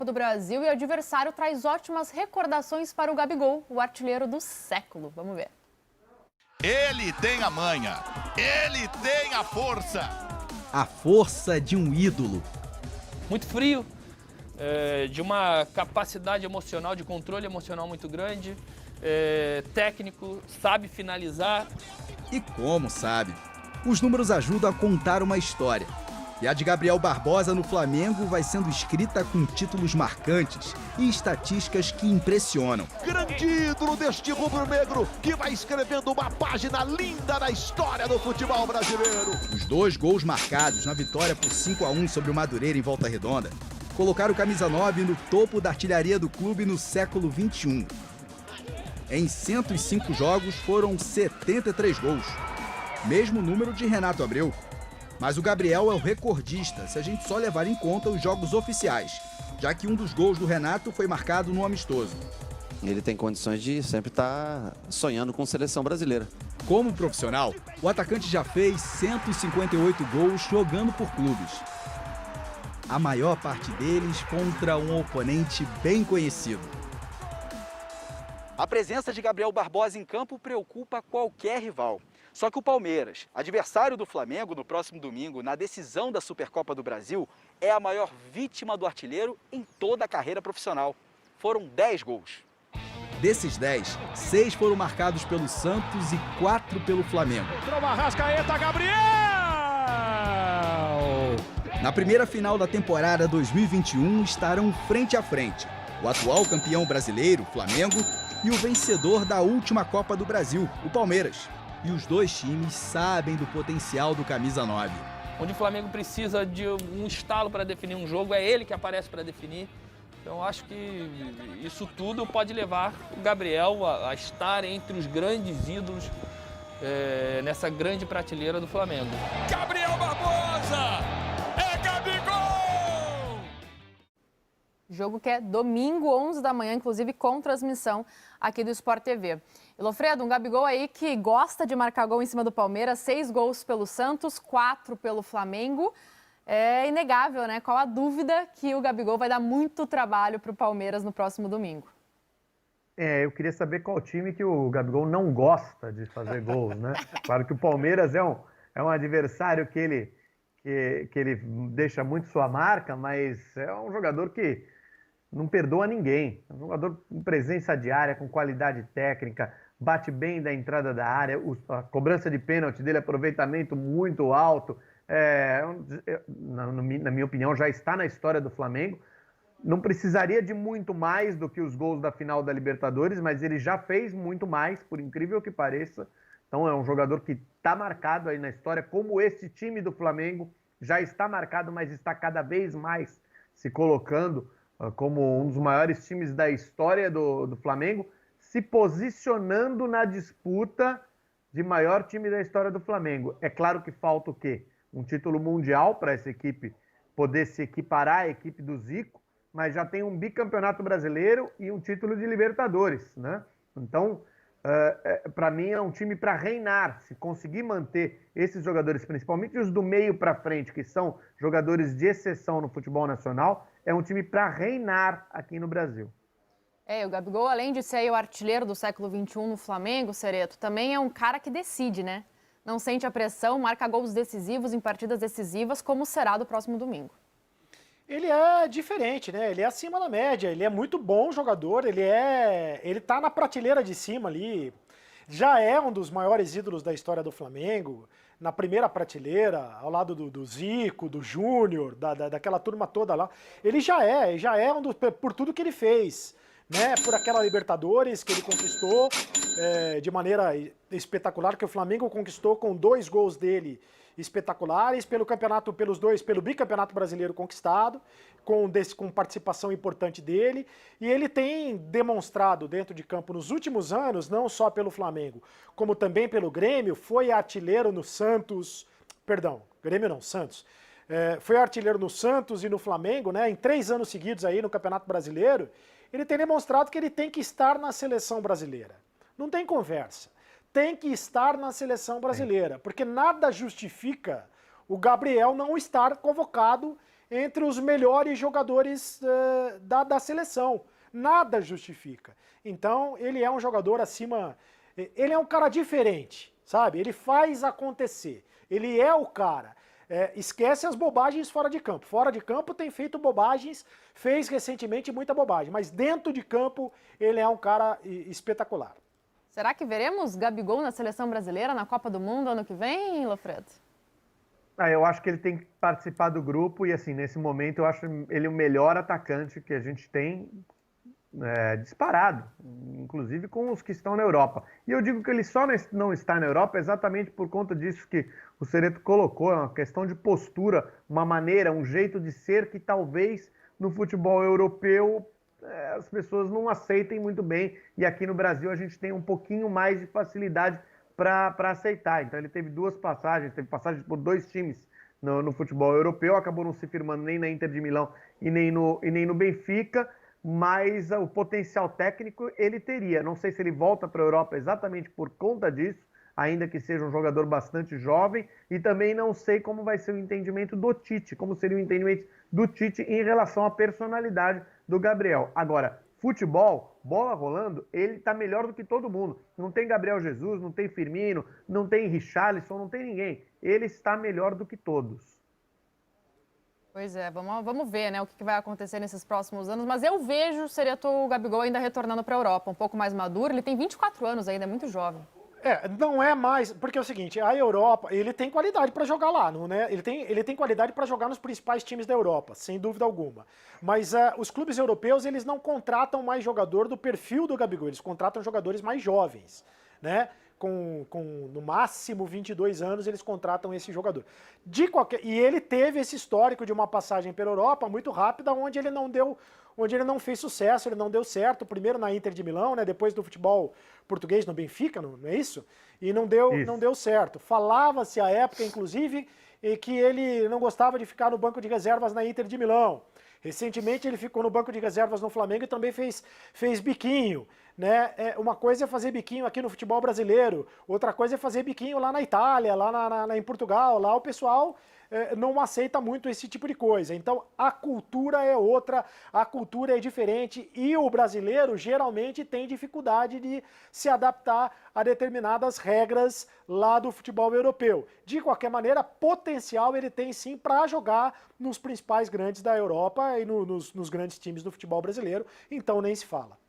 do Brasil e o adversário traz ótimas recordações para o Gabigol, o artilheiro do século. Vamos ver. Ele tem a manha, ele tem a força. A força de um ídolo. Muito frio, de uma capacidade emocional, de controle emocional muito grande, técnico, sabe finalizar. E como sabe? Os números ajudam a contar uma história. E a de Gabriel Barbosa no Flamengo vai sendo escrita com títulos marcantes e estatísticas que impressionam. Grande ídolo deste rubro-negro que vai escrevendo uma página linda na história do futebol brasileiro. Os 2 gols marcados na vitória por 5-1 sobre o Madureira em Volta Redonda colocaram o camisa 9 no topo da artilharia do clube no século XXI. Em 105 jogos foram 73 gols, mesmo número de Renato Abreu. Mas o Gabriel é o recordista, se a gente só levar em conta os jogos oficiais, já que um dos gols do Renato foi marcado no amistoso. Ele tem condições de sempre estar sonhando com seleção brasileira. Como profissional, o atacante já fez 158 gols jogando por clubes. A maior parte deles contra um oponente bem conhecido. A presença de Gabriel Barbosa em campo preocupa qualquer rival. Só que o Palmeiras, adversário do Flamengo no próximo domingo na decisão da Supercopa do Brasil, é a maior vítima do artilheiro em toda a carreira profissional. Foram 10 gols. Desses 10, 6 foram marcados pelo Santos e 4 pelo Flamengo. Entrou uma Arrascaeta, Gabriel! Na primeira final da temporada 2021 estarão frente a frente o atual campeão brasileiro, Flamengo, e o vencedor da última Copa do Brasil, o Palmeiras. E os 2 times sabem do potencial do camisa 9. Onde o Flamengo precisa de um estalo para definir um jogo, é ele que aparece para definir. Então acho que isso tudo pode levar o Gabriel a estar entre os grandes ídolos nessa grande prateleira do Flamengo. Gabriel Barbosa! É Gabigol! Jogo que é domingo, 11 da manhã, inclusive com transmissão aqui do Sport TV. E Lofredo, um Gabigol aí que gosta de marcar gol em cima do Palmeiras, 6 gols pelo Santos, 4 pelo Flamengo. É inegável, né? Qual a dúvida que o Gabigol vai dar muito trabalho para o Palmeiras no próximo domingo? Eu queria saber qual time que o Gabigol não gosta de fazer gols, né? Claro que o Palmeiras é um adversário que ele deixa muito sua marca, mas é um jogador que não perdoa ninguém. É um jogador com presença diária, com qualidade técnica, bate bem da entrada da área, a cobrança de pênalti dele, aproveitamento muito alto. Na minha opinião, já está na história do Flamengo. Não precisaria de muito mais do que os gols da final da Libertadores, mas ele já fez muito mais, por incrível que pareça. Então é um jogador que está marcado aí na história, como esse time do Flamengo já está marcado, mas está cada vez mais se colocando como um dos maiores times da história do Flamengo, se posicionando na disputa de maior time da história do Flamengo. É claro que falta o quê? Um título mundial para essa equipe poder se equiparar à equipe do Zico, mas já tem um bicampeonato brasileiro e um título de Libertadores, né? Então, para mim, é um time para reinar. Se conseguir manter esses jogadores, principalmente os do meio para frente, que são jogadores de exceção no futebol nacional, é um time para reinar aqui no Brasil. O Gabigol, além de ser o artilheiro do século XXI no Flamengo, Cereto, também é um cara que decide, né? Não sente a pressão, marca gols decisivos em partidas decisivas, como será do próximo domingo. Ele é diferente, né? Ele é acima da média, ele é muito bom jogador, ele tá na prateleira de cima ali. Já é um dos maiores ídolos da história do Flamengo, na primeira prateleira, ao lado do Zico, do Júnior, daquela turma toda lá. Ele já é por tudo que ele fez, né? Por aquela Libertadores que ele conquistou de maneira espetacular, que o Flamengo conquistou com 2 gols dele espetaculares, pelo bicampeonato brasileiro conquistado, com participação importante dele, e ele tem demonstrado dentro de campo nos últimos anos, não só pelo Flamengo, como também pelo Grêmio, foi artilheiro no Santos, Santos, foi artilheiro no Santos e no Flamengo, né, em 3 anos seguidos aí no Campeonato Brasileiro. Ele tem demonstrado que ele tem que estar na seleção brasileira, não tem conversa. Tem que estar na seleção brasileira, porque nada justifica o Gabriel não estar convocado entre os melhores jogadores da seleção. Nada justifica. Então, ele é um jogador acima... Ele é um cara diferente, sabe? Ele faz acontecer. Ele é o cara. Esquece as bobagens fora de campo. Fora de campo tem feito bobagens, fez recentemente muita bobagem, mas dentro de campo ele é um cara espetacular. Será que veremos Gabigol na seleção brasileira na Copa do Mundo ano que vem, Lofredo? Eu acho que ele tem que participar do grupo e, assim, nesse momento eu acho ele o melhor atacante que a gente tem disparado, inclusive com os que estão na Europa. E eu digo que ele só não está na Europa exatamente por conta disso que o Cereto colocou, é uma questão de postura, uma maneira, um jeito de ser que talvez no futebol europeu as pessoas não aceitem muito bem, e aqui no Brasil a gente tem um pouquinho mais de facilidade para aceitar. Então ele teve duas passagens, teve passagem por 2 times no futebol europeu, acabou não se firmando nem na Inter de Milão e nem no Benfica, mas o potencial técnico ele teria. Não sei se ele volta para a Europa exatamente por conta disso, ainda que seja um jogador bastante jovem, e também não sei como vai ser o entendimento do Tite, como seria o entendimento do Tite em relação à personalidade do Gabriel. Agora, futebol, bola rolando, ele está melhor do que todo mundo. Não tem Gabriel Jesus, não tem Firmino, não tem Richarlison, não tem ninguém. Ele está melhor do que todos. Pois é, vamos ver, né, o que vai acontecer nesses próximos anos. Mas eu vejo o Gabigol ainda retornando para a Europa, um pouco mais maduro. Ele tem 24 anos ainda, é muito jovem. Não é mais, porque é o seguinte, a Europa, ele tem qualidade para jogar lá, não é? Ele tem qualidade para jogar nos principais times da Europa, sem dúvida alguma. Mas os clubes europeus, eles não contratam mais jogador do perfil do Gabigol, eles contratam jogadores mais jovens, né? Com no máximo 22 anos, eles contratam esse jogador. E ele teve esse histórico de uma passagem pela Europa muito rápida, onde ele não fez sucesso, ele não deu certo, primeiro na Inter de Milão, né, depois do futebol português no Benfica, não é isso? E não deu certo. Falava-se à época, inclusive, que ele não gostava de ficar no banco de reservas na Inter de Milão. Recentemente ele ficou no banco de reservas no Flamengo e também fez biquinho. Né? Uma coisa é fazer biquinho aqui no futebol brasileiro, outra coisa é fazer biquinho lá na Itália, lá em Portugal. Lá o pessoal não aceita muito esse tipo de coisa. Então a cultura é outra, a cultura é diferente e o brasileiro geralmente tem dificuldade de se adaptar a determinadas regras lá do futebol europeu. De qualquer maneira, potencial ele tem sim para jogar nos principais grandes da Europa e nos grandes times do futebol brasileiro, então nem se fala.